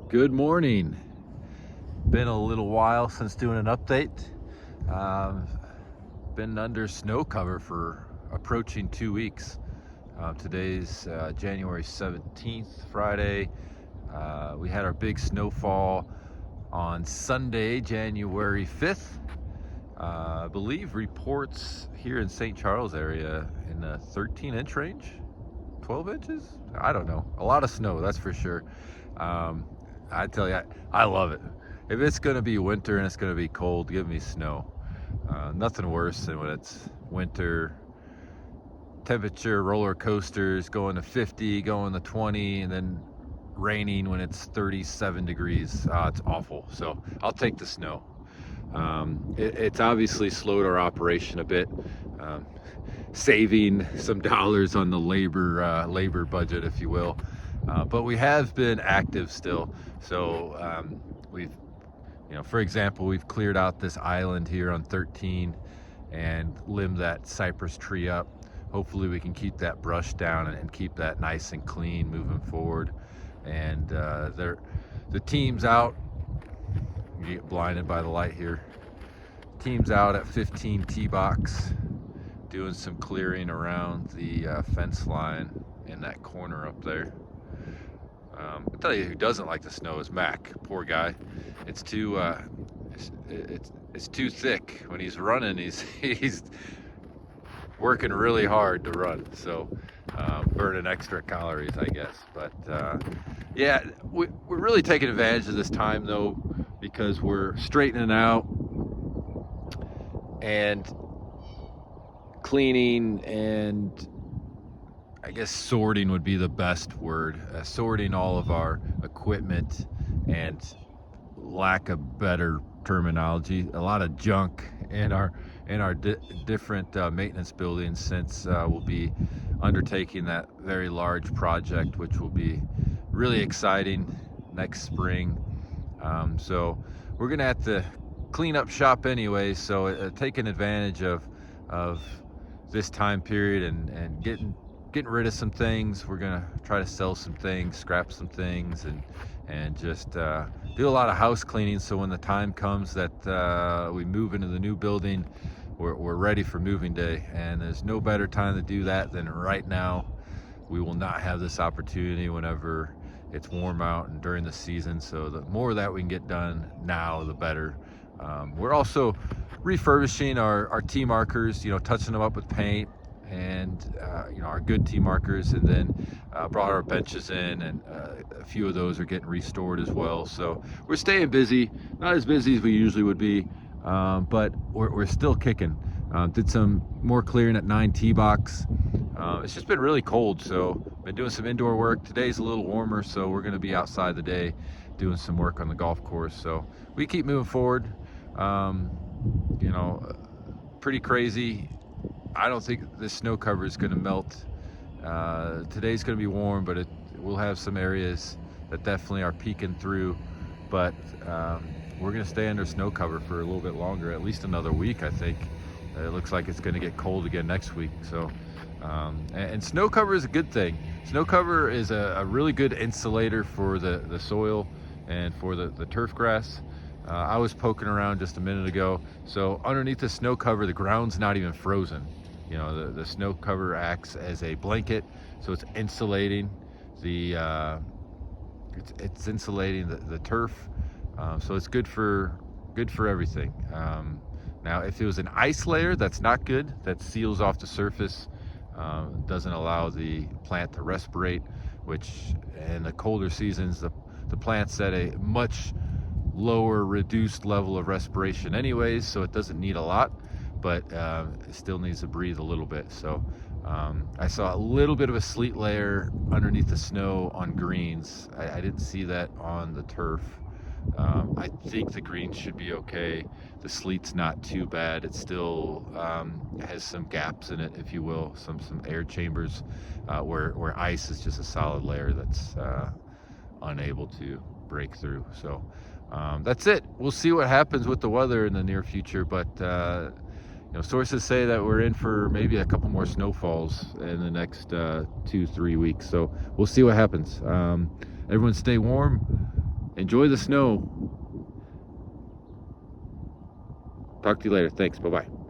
Good morning. Been a little while since doing an update. Um, been under snow cover for approaching 2 weeks. Today's January 17th, Friday. We had our big snowfall on Sunday, January 5th. I believe reports here in St. Charles area in the 13-inch range, 12 inches? I don't know. A lot of snow, that's for sure. Um, I tell you, I love it. If it's going to be winter and it's going to be cold, give me snow. Nothing worse than when it's winter, temperature roller coasters going to 50, going to 20, and then raining when it's 37 degrees. It's awful. So I'll take the snow. It's obviously slowed our operation a bit, saving some dollars on the labor budget, if you will. But we have been active still. So we've, for example, we've cleared out this island here on 13 and limbed that cypress tree up. Hopefully we can keep that brush down and keep that nice and clean moving forward. And the team's out. You get blinded by the light here. Team's out at 15 T-box doing some clearing around the fence line in that corner up there. I'll tell you who doesn't like the snow is Mac. Poor guy. It's too it's too thick. When he's running, he's working really hard to run. So burning extra calories, I guess. But yeah, we're really taking advantage of this time though, because we're straightening out and cleaning, and I guess sorting would be the best word. Sorting all of our equipment, and lack of better terminology, a lot of junk in our different maintenance buildings, since we'll be undertaking that very large project, which will be really exciting next spring. So we're gonna have to clean up shop anyway. So taking advantage of this time period and getting rid of some things. We're gonna try to sell some things, scrap some things, and just do a lot of house cleaning. So when the time comes that we move into the new building, we're ready for moving day. And there's no better time to do that than right now. We will not have this opportunity whenever it's warm out and during the season. So the more that we can get done now, the better. We're also refurbishing our T markers, touching them up with paint, and our good T markers, and then brought our benches in, and a few of those are getting restored as well. So we're staying busy, not as busy as we usually would be, but we're still kicking. Did some more clearing at 9 T-box. It's just been really cold, so been doing some indoor work. Today's a little warmer, so we're going to be outside today doing some work on the golf course. So we keep moving forward. Pretty crazy. I don't think this snow cover is going to melt. Today's going to be warm, but we'll have some areas that definitely are peeking through. But we're going to stay under snow cover for a little bit longer, at least another week, I think. It looks like it's going to get cold again next week. So, and snow cover is a good thing. Snow cover is a really good insulator for the soil and for the turf grass. I was poking around just a minute ago. So underneath the snow cover, the ground's not even frozen. The snow cover acts as a blanket, so it's insulating it's insulating the turf. So it's good for everything. Now, if it was an ice layer, that's not good. That seals off the surface, doesn't allow the plant to respirate, which in the colder seasons, the plant's at a much lower, reduced level of respiration anyways, so it doesn't need a lot, but it still needs to breathe a little bit. So I saw a little bit of a sleet layer underneath the snow on greens. I didn't see that on the turf. I think the greens should be okay. The sleet's not too bad. It still has some gaps in it, if you will, some air chambers where ice is just a solid layer that's unable to break through. So that's it. We'll see what happens with the weather in the near future, but sources say that we're in for maybe a couple more snowfalls in the next 2-3 weeks. So we'll see what happens. Everyone stay warm. enjoy the snow. Talk to you later. Thanks. Bye-bye.